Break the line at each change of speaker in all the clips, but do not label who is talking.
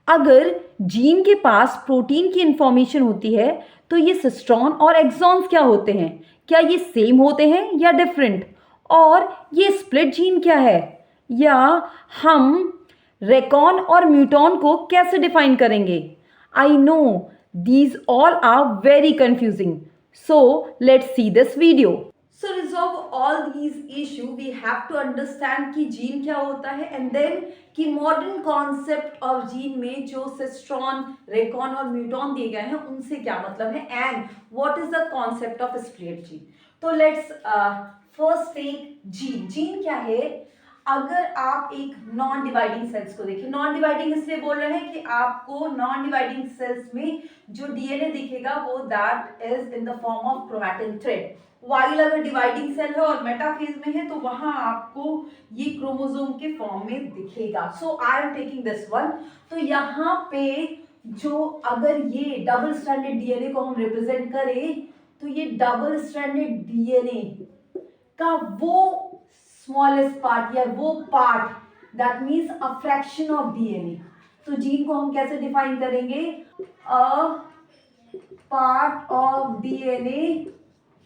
अगर जीन के पास प्रोटीन की इंफॉर्मेशन होती है तो ये सिस्ट्रॉन और एक्सॉन्स क्या होते हैं? क्या ये सेम होते हैं या डिफरेंट? और ये स्प्लिट जीन क्या है? या हम रेकॉन और म्यूटॉन को कैसे डिफाइन करेंगे? I know these all are very confusing, so let's see this video. So resolve all these issue we have to understand कि जीन क्या होता है and then कि मॉडर्न कॉन्सेप्ट ऑफ जीन में जो सिस्ट्रॉन, रेकॉन और म्यूटॉन दिए गए हैं उनसे क्या मतलब है and what is the concept of split gene. तो let's first take gene. Gene क्या है? अगर आप एक नॉन डिवाइडिंग सेल्स को देखिए, नॉन डिवाइडिंग इसलिए बोल रहे हैं कि आपको नॉन डिवाइडिंग सेल्स में जो डीएनए दिखेगा वो that is in the form of chromatin thread. While अगर डिवाइडिंग सेल है और मेटाफेज में है तो वहां आपको ये क्रोमोसोम के फॉर्म में दिखेगा. So I am taking this one. तो यहाँ पे जो अगर ये डबल स्ट्रैंडेड डीएनए को हम रिप्रेजेंट करें तो ये डबल स्ट्रैंडेड डीएनए का वो स्मॉलेस्ट पार्ट या वो part that means a fraction of DNA. तो जीन को हम कैसे डिफाइन करेंगे? अ part of DNA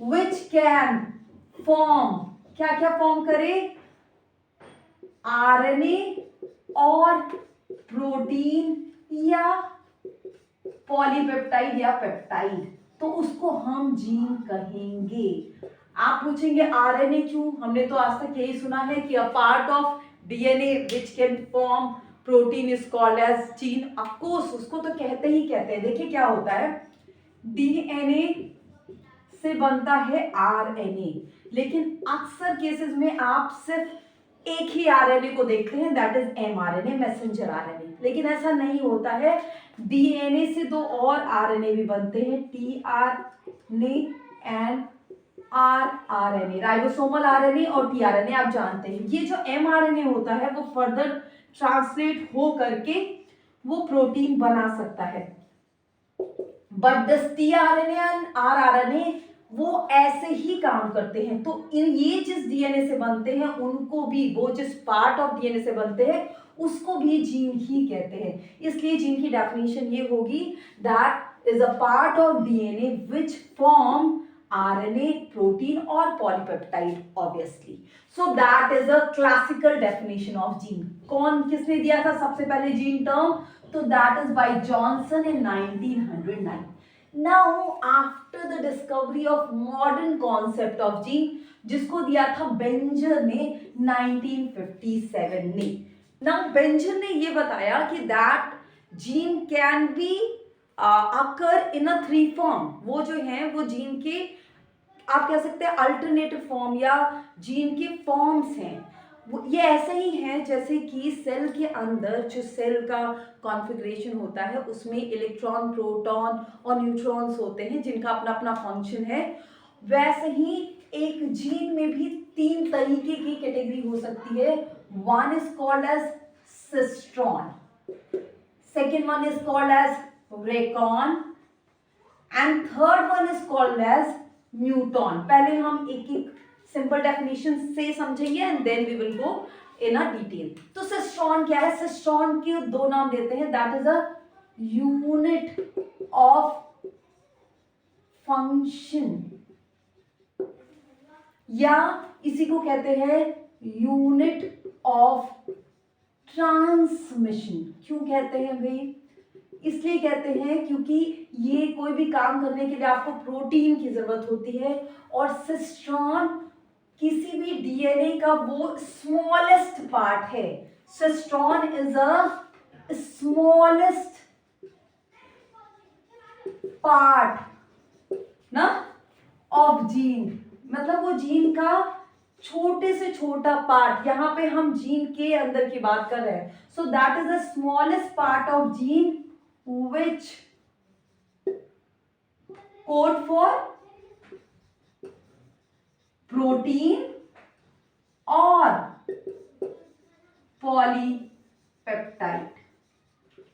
which can form, क्या क्या फॉर्म करे? आरएनए और प्रोटीन या पॉलीपेप्टाइड या पेप्टाइड. तो उसको हम जीन कहेंगे. आप पूछेंगे आरएनए क्यों? हमने तो आज तक यही सुना है कि a part of DNA which can form protein is called as gene. Of course उसको तो कहते ही कहते हैं. देखिए क्या होता है, डीएनए से बनता है आरएनए, लेकिन अक्सर केसेस में आप सिर्फ एक ही आरएनए को देखते हैं that is mRNA, messenger RNA. लेकिन ऐसा नहीं होता है. डीएनए से दो और आरएनए भी बनते हैं, tRNA and rRNA, ribosomal RNA और टीआरएनए. आप जानते हैं ये जो एमआरएनए होता है वो फर्दर ट्रांसलेट हो करके वो प्रोटीन बना सकता है. But this tRNA and rRNA वो ऐसे ही काम करते हैं. तो ये जिस डीएनए से बनते हैं उनको भी, वो जिस पार्ट ऑफ डीएनए से बनते हैं उसको भी जीन ही कहते हैं. इसलिए जीन की डेफिनेशन ये होगी that is a part of DNA which form RNA, protein और polypeptide obviously. So that is a classical definition of gene. कौन, किसने दिया था सबसे पहले जीन टर्म? तो that is by Johnson in 1909. Now after the discovery of modern concept of gene, जिसको दिया था बेंजर ने 1957 ने. Now बेंजर ने ये बताया कि that gene can be occur in a three form. वो जो है वो जीन के आप कह सकते हैं अल्टरनेटिव फॉर्म या जीन के फॉर्म्स हैं. ये ऐसे ही है जैसे कि सेल के अंदर जो सेल का कॉन्फ़िगरेशन होता है उसमें इलेक्ट्रॉन, प्रोटॉन और न्यूट्रॉन्स होते हैं जिनका अपना अपना फंक्शन है. वैसे ही एक जीन में भी तीन तरीके की कैटेगरी हो सकती है. One is called as cistron, second one is called as recon and third one is called as muton. पहले हम एक एक सिंपल डेफिनेशन से समझेंगे and then we will go in a detail. तो सिस्ट्रॉन क्या है? सिस्ट्रॉन के दो नाम देते हैं, that is a unit of function या इसी को कहते हैं यूनिट ऑफ ट्रांसमिशन. क्यों कहते हैं भाई? इसलिए कहते हैं क्योंकि ये कोई भी काम करने के लिए आपको प्रोटीन की जरूरत होती है और सिस्ट्रॉन किसी भी डीएनए का वो स्मॉलेस्ट पार्ट है. Cistron is a smallest part ना ऑफ जीन. मतलब वो जीन का छोटे से छोटा पार्ट. यहां पे हम जीन के अंदर की बात कर रहे हैं. So that is the smallest part of gene which code for protein or polypeptide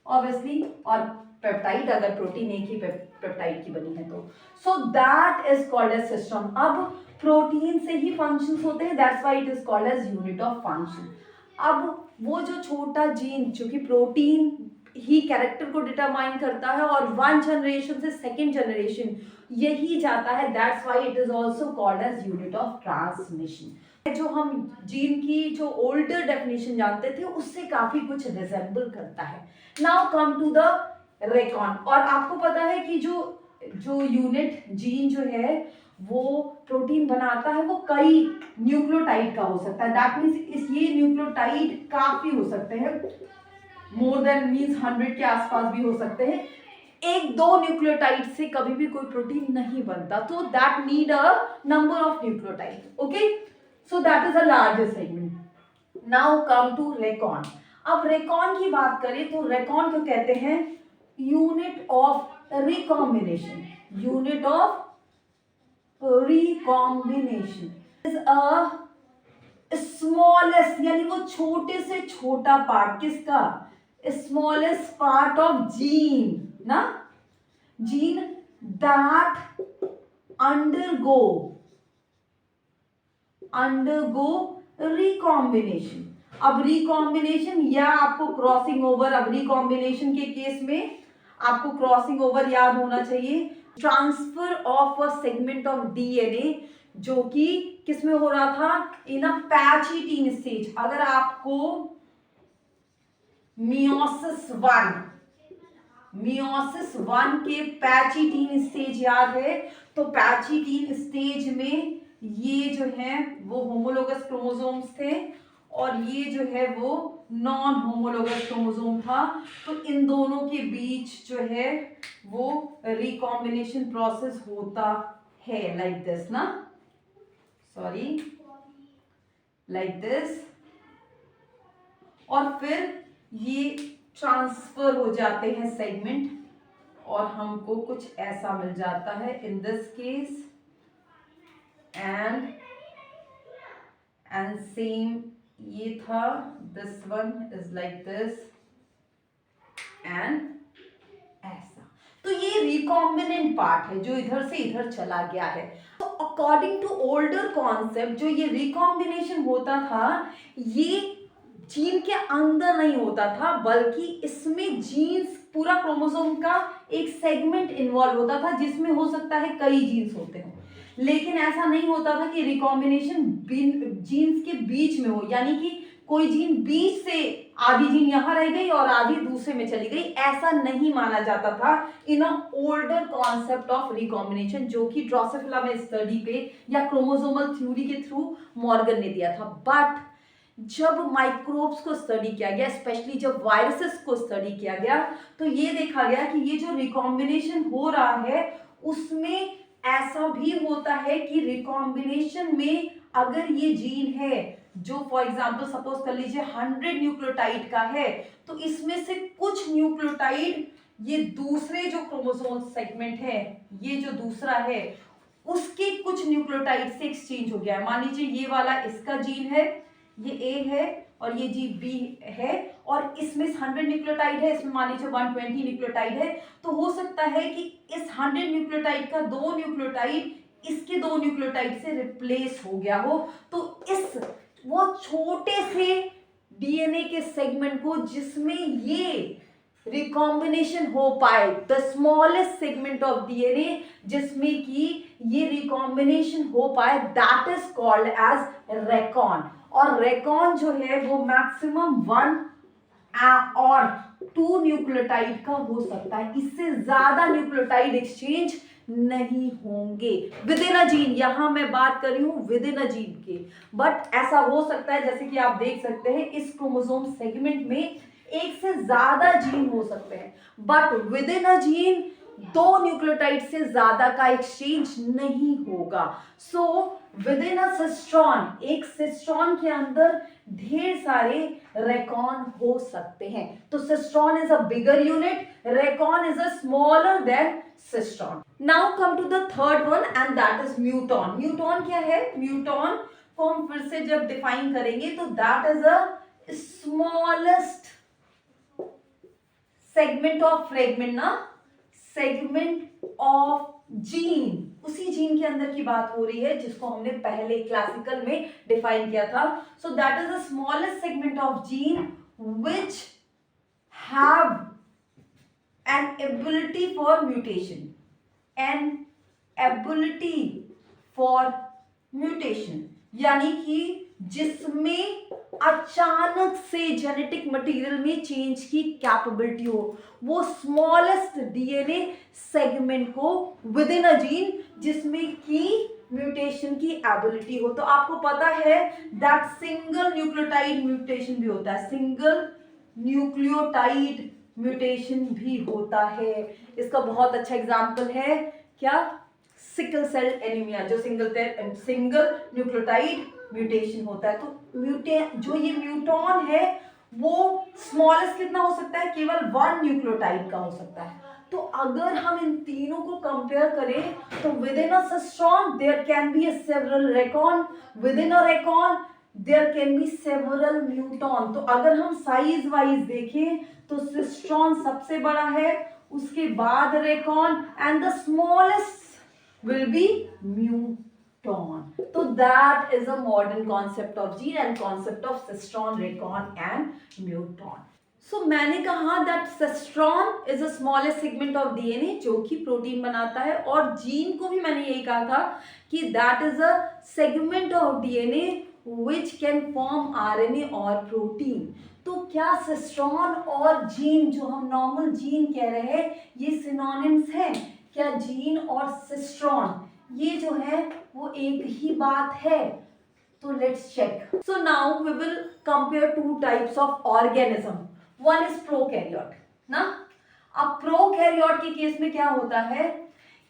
obviously. और पेप्टाइड अगर प्रोटीन एक ही पेप्टाइड की बनी है तो so that is called as system. अब प्रोटीन से ही फंक्शंस होते हैं, that's why it is called as unit of function. अब वो जो छोटा जीन जो कि प्रोटीन ही कैरेक्टर को डिटरमाइन करता है और वन जनरेशन से सेकेंड जनरेशन यही जाता है, that's why it is also called as unit of transmission. जो हम जीन की जो ओल्डर डेफिनेशन जानते थे उससे काफी कुछ रिजेंबल करता है। Now come to the recon. और आपको पता है कि जो यूनिट जीन जो है वो प्रोटीन बनाता है वो कई न्यूक्लियोटाइड का हो सकता है, दैट मीन्स ये न्यूक्लियोटाइड काफी हो सकते हैं, मोर देन मीन्स 100 के आसपास भी हो सकते हैं। एक दो न्यूक्लियोटाइड से कभी भी कोई प्रोटीन नहीं बनता, तो that need a number of nucleotide, okay, so that is a largest segment. Now come to recon. अब रेकॉन की बात करें तो रेकॉन को कहते हैं unit of recombination. Unit of recombination is a smallest, यानी वो छोटे से छोटा पार्ट, किसका? स्मॉलेस्ट पार्ट ऑफ जीन ना, जीन दैट undergo रिकॉम्बिनेशन। अब रिकॉम्बिनेशन या आपको क्रॉसिंग ओवर, अब रिकॉम्बिनेशन के केस में आपको क्रॉसिंग ओवर याद होना चाहिए, transfer of a segment of DNA जो कि किस में हो रहा था? इन अ पैचिटीन स्टेज। अगर आपको मियोसिस वन के पैचिटीन स्टेज याद है, तो पैचिटीन स्टेज में ये जो है वो होमोलोगस क्रोमोसोम्स थे और ये जो है वो नॉन होमोलोगस क्रोमोसोम था। तो इन दोनों के बीच जो है वो रिकॉम्बिनेशन प्रोसेस होता है, लाइक दिस ना, सॉरी, लाइक दिस, और फिर ये ट्रांसफर हो जाते हैं सेगमेंट और हमको कुछ ऐसा मिल जाता है in this case, and same ये था, this one is like this and ऐसा। तो ये रिकॉम्बिनेंट पार्ट है जो इधर से इधर चला गया है। तो अकॉर्डिंग टू ओल्डर कॉन्सेप्ट जो ये रिकॉम्बिनेशन होता था ये जीन के अंदर नहीं होता था, बल्कि इसमें जीन्स पूरा क्रोमोसोम का एक सेगमेंट इन्वॉल्व होता था जिसमें हो सकता है कई जीन्स होते हो, लेकिन ऐसा नहीं होता था कि रिकॉम्बिनेशन जीन्स के बीच में हो, यानी कि कोई जीन बीच से आधी जीन यहां रह गई और आधी दूसरे में चली गई, ऐसा नहीं माना जाता था इन अ ओल्डर कॉन्सेप्ट ऑफ रिकॉम्बिनेशन जो कि ड्रोसोफिला में स्टडी पे या क्रोमोसोमल थ्योरी के थ्रू मॉर्गन ने दिया था। बट जब माइक्रोब्स को स्टडी किया गया, स्पेशली जब वायरसेस को स्टडी किया गया, तो ये देखा गया कि ये जो रिकॉम्बिनेशन हो रहा है उसमें ऐसा भी होता है कि रिकॉम्बिनेशन में अगर ये जीन है जो फॉर एग्जांपल सपोज कर लीजिए 100 न्यूक्लियोटाइड का है, तो इसमें से कुछ न्यूक्लियोटाइड ये दूसरे जो क्रोमोसोम सेगमेंट है, ये जो दूसरा है उसके कुछ न्यूक्लियोटाइड से एक्सचेंज हो गया है। मान लीजिए ये वाला इसका जीन है, ये ए है और ये जी बी है, और इसमें 100 न्यूक्लियोटाइड है, इसमें मान लीजिए 120 न्यूक्लियोटाइड है, तो हो सकता है कि इस 100 न्यूक्लियोटाइड का 2 न्यूक्लियोटाइड इसके 2 न्यूक्लियोटाइड से रिप्लेस हो गया हो। तो इस वो छोटे से डीएनए के सेगमेंट को जिसमें ये रिकॉम्बिनेशन हो पाए, the smallest segment of DNA जिसमें कि ये रिकॉम्बिनेशन हो पाए, that is called as recon. और रेकॉन जो है वो मैक्सिमम 1 और 2 न्यूक्लियोटाइड का हो सकता है, इससे ज्यादा न्यूक्लियोटाइड एक्सचेंज नहीं होंगे विद इन अ जीन। यहां मैं बात कर रही हूं विद इन अ जीन के, बट ऐसा हो सकता है जैसे कि आप देख सकते हैं इस क्रोमोसोम सेगमेंट में एक से ज्यादा जीन हो सकते हैं, but within a gene 2 nucleotide से ज्यादा का एक्सचेंज नहीं होगा। So within a cistron, एक सिस्ट्रॉन के अंदर ढेर सारे रेकॉन हो सकते हैं। तो cistron is a bigger unit, recon is a smaller than cistron. Now come to the third one and that is muton. Muton क्या है? म्यूटॉन को हम फिर से जब डिफाइन करेंगे तो that is a smallest segment of fragment ना, सेगमेंट ऑफ जीन, उसी जीन के अंदर की बात हो रही है जिसको हमने पहले क्लासिकल में डिफाइन किया था। सो that is the smallest segment of gene which have an ability for mutation, an ability for mutation, यानी कि जिसमें अचानक से जेनेटिक मटेरियल में चेंज की कैपेबिलिटी हो, वो स्मॉलेस्ट डीएनए सेगमेंट को विद इन अ जीन जिसमें की म्यूटेशन की एबिलिटी हो। तो आपको पता है दैट सिंगल न्यूक्लियोटाइड म्यूटेशन भी होता है, सिंगल न्यूक्लियोटाइड म्यूटेशन भी होता है। इसका बहुत अच्छा एग्जाम्पल है क्या, सिकल सेल एनीमिया, जो सिंगल न्यूक्लियोटाइड म्यूटेशन होता है। तो जो ये म्यूटॉन है वो स्मॉलेस्ट कितना हो सकता है, केवल 1 न्यूक्लियोटाइड का हो सकता है। तो अगर हम इन तीनों को कंपेयर करें तो within a cistron there can be several recon, within a recon there can be several muton. तो अगर हम साइज वाइज देखें तो सिस्ट्रॉन सबसे बड़ा है, उसके बाद Recon and the smallest will be muton. So that is a modern concept of gene and concept of cistron, recon and muton. So मैंने कहा that cistron is the smallest segment of DNA जो कि protein बनाता है, और gene को भी मैंने यही कहा था कि that is a segment of DNA which can form RNA और प्रोटीन। तो क्या सिस्ट्रॉन और जीन, जो हम नॉर्मल जीन कह रहे हैं, ये सिनोनिम्स हैं? क्या जीन और सिस्ट्रॉन ये जो है वो एक ही बात है? तो let's check. So now we will compare two types of organism. One is prokaryote ना। अब प्रोकैरियोट के केस में क्या होता है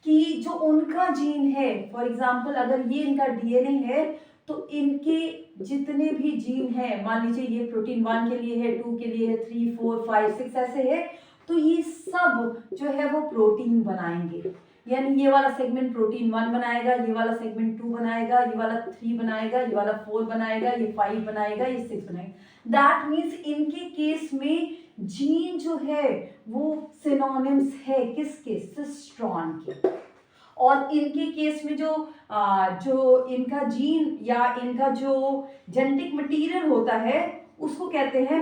कि जो उनका जीन है, फॉर एग्जांपल अगर ये इनका डीएनए है तो इनके जितने भी जीन हैं, मान लीजिए ये प्रोटीन 1 के लिए है, 2 के लिए है, 3, 4, 5, 6 ऐसे है, तो ये सब जो है वो प्रोटीन बनाएंगे। यानी ये वाला सेगमेंट प्रोटीन 1 बनाएगा, ये वाला सेगमेंट 2 बनाएगा, ये वाला 3 बनाएगा, ये वाला 4 बनाएगा, ये 5 बनाएगा, ये 6 बनाएगा। दैट मीन्स इनके केस में जीन जो है वो सिनोनिम्स है किसके, सिस्ट्रॉन के। और इनके केस में जो इनका जीन या इनका जो जेनेटिक मटेरियल होता है उसको कहते हैं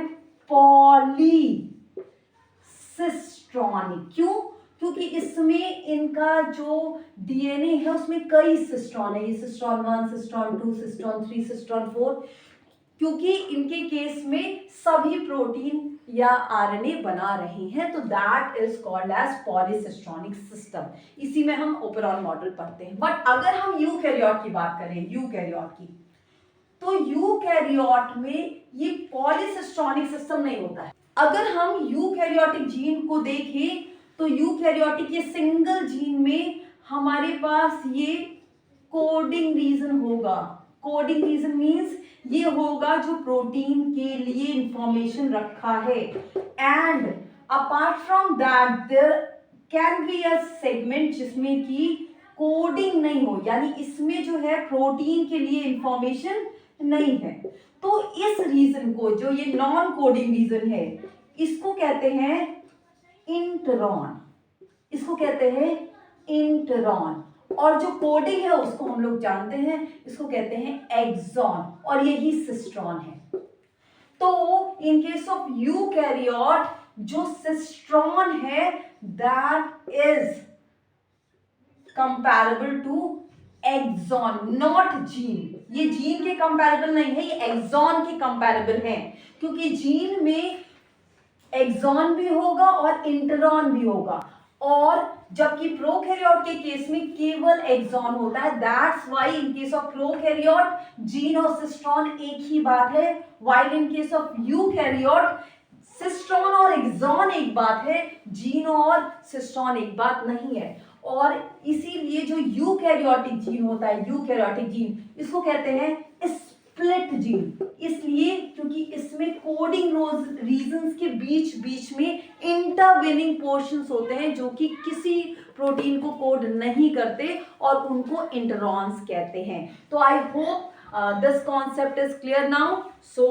पॉलीसिस्ट्रॉनिक। क्यों? क्योंकि इसमें इनका जो डीएनए है उसमें कई सिस्ट्रॉन है, ये सिस्ट्रॉन 1, सिस्ट्रॉन 2, सिस्ट्रॉन 3, सिस्ट्रॉन 4, क्योंकि इनके केस में सभी प्रोटीन या आरएनए बना रहे हैं। तो that is called as polycistronic system. इसी में हम ओपेरॉन मॉडल पढ़ते हैं। बट अगर हम यूकैरियोट की बात करें, यूकैरियोट की, तो यूकैरियोट में ये पॉलीसिस्ट्रॉनिक सिस्टम नहीं होता है। अगर हम यूकैरियोटिक जीन को देखें तो यूकैरियोटिक ये सिंगल जीन में हमारे पास ये कोडिंग रीजन होगा। कोडिंग रीजन मीन्स ये होगा जो प्रोटीन के लिए इंफॉर्मेशन रखा है, and apart from that there can be a segment जिसमें कि कोडिंग नहीं हो, यानी इसमें जो है प्रोटीन के लिए इंफॉर्मेशन नहीं है। तो इस रीजन को, जो ये नॉन कोडिंग रीजन है, इसको कहते हैं इंटरॉन, इसको कहते हैं इंटरॉन। और जो कोडिंग है उसको हम लोग जानते हैं, इसको कहते हैं एक्सॉन, और यही सिस्ट्रॉन है। तो इन केस ऑफ यूकैरियोट जो सिस्ट्रॉन है that is comparable to exon, not gene. ये जीन के कंपैरेबल नहीं है, ये एक्सॉन के कंपैरेबल है, क्योंकि जीन में एक्सॉन भी होगा और इंटरॉन भी होगा, और जबकि प्रोकैरियोट के केस में केवल एक्सॉन होता है। That's why in case of prokaryote gene और सिस्ट्रॉन एक ही बात है, while in case of eukaryote cistron और एक्सॉन एक बात है, जीन और सिस्ट्रॉन एक बात नहीं है। और इसीलिए जो यूकैरियोटिक जीन होता है, यूकैरियोटिक जीन, इसको कहते हैं स्प्लिट जीन, इसलिए क्योंकि इसमें कोडिंग रीजंस के बीच बीच में इंटरवेनिंग पोर्शंस होते हैं जो कि किसी प्रोटीन को कोड नहीं करते, और उनको इंटरॉन्स कहते हैं। तो I hope this concept is clear now. So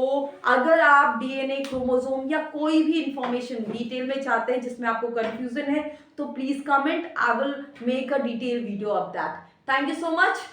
अगर आप डीएनए, क्रोमोसोम या कोई भी इंफॉर्मेशन डिटेल में चाहते हैं जिसमें आपको कंफ्यूजन है, तो please comment, I will make a detail video of that. Thank you so much.